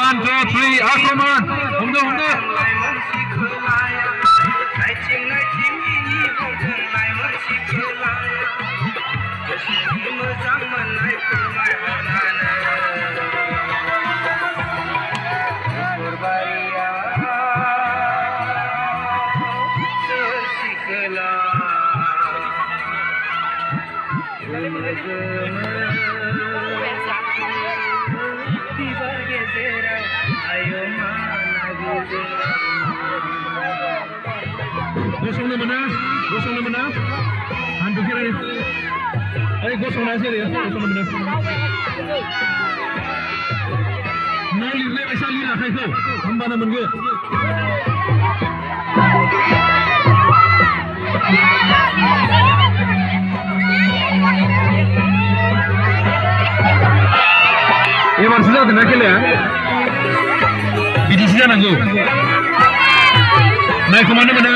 1, 2, 3, Aquaman. Humda. Gosong na mana. Hantu kiri. Ayo gosong nasi dia, gosong na mana. Nol le ऐसा ली रखा है तो हम बना बन गए. ये वर्ष जाते ना केले हैं. BDC जाना गो. Naik kemana mana?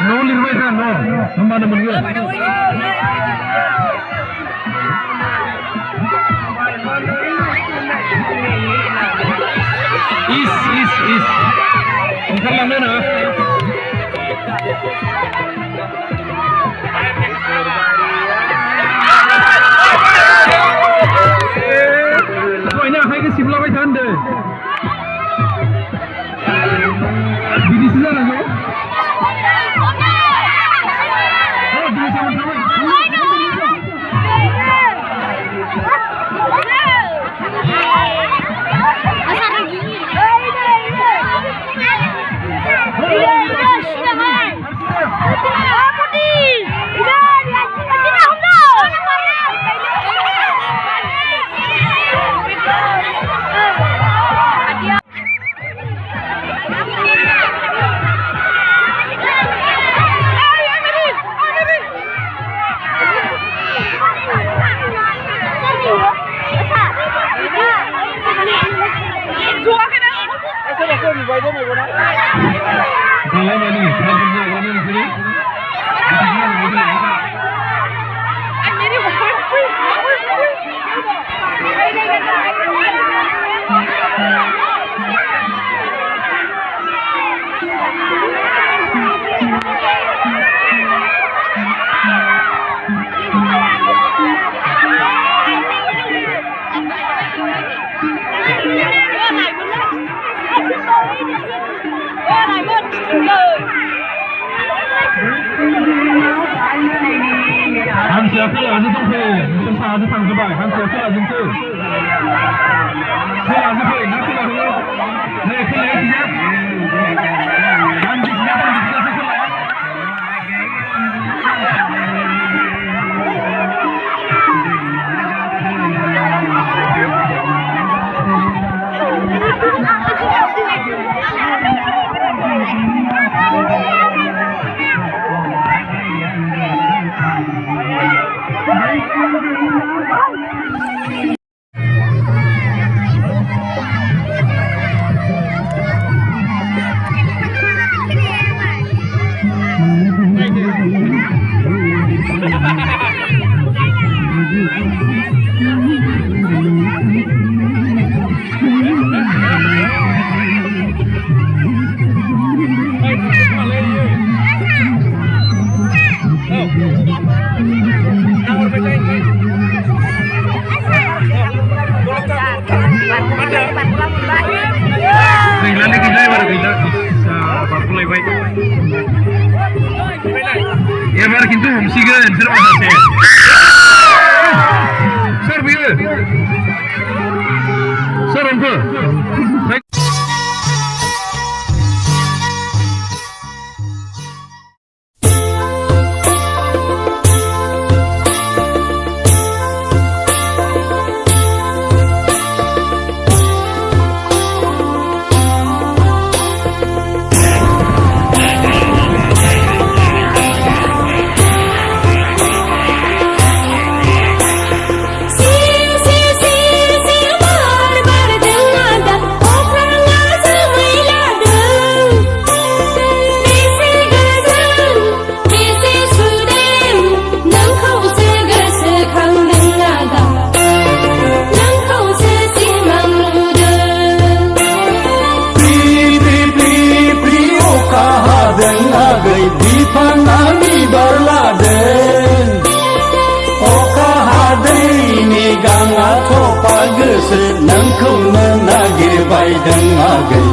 No lirway kan no. Kemana mana? Is. Engkau lama na? Kau ini apa yang sibuk lagi kan deh? BDC sana go. Oh, BDC sama-sama. Hansiaknya aja tuh pe, susah aja sang coba. Hansiaknya aja tuh. Pe aja pe, nanti lah lo. Nih kelihatan ya. Hansiaknya pun bisa sekolah. Ya baru kintu homsigan serba sate. Sir biar. Sir apa? Bar bar dil nada, आंसो नोंखौनो नागिरबायदों आगै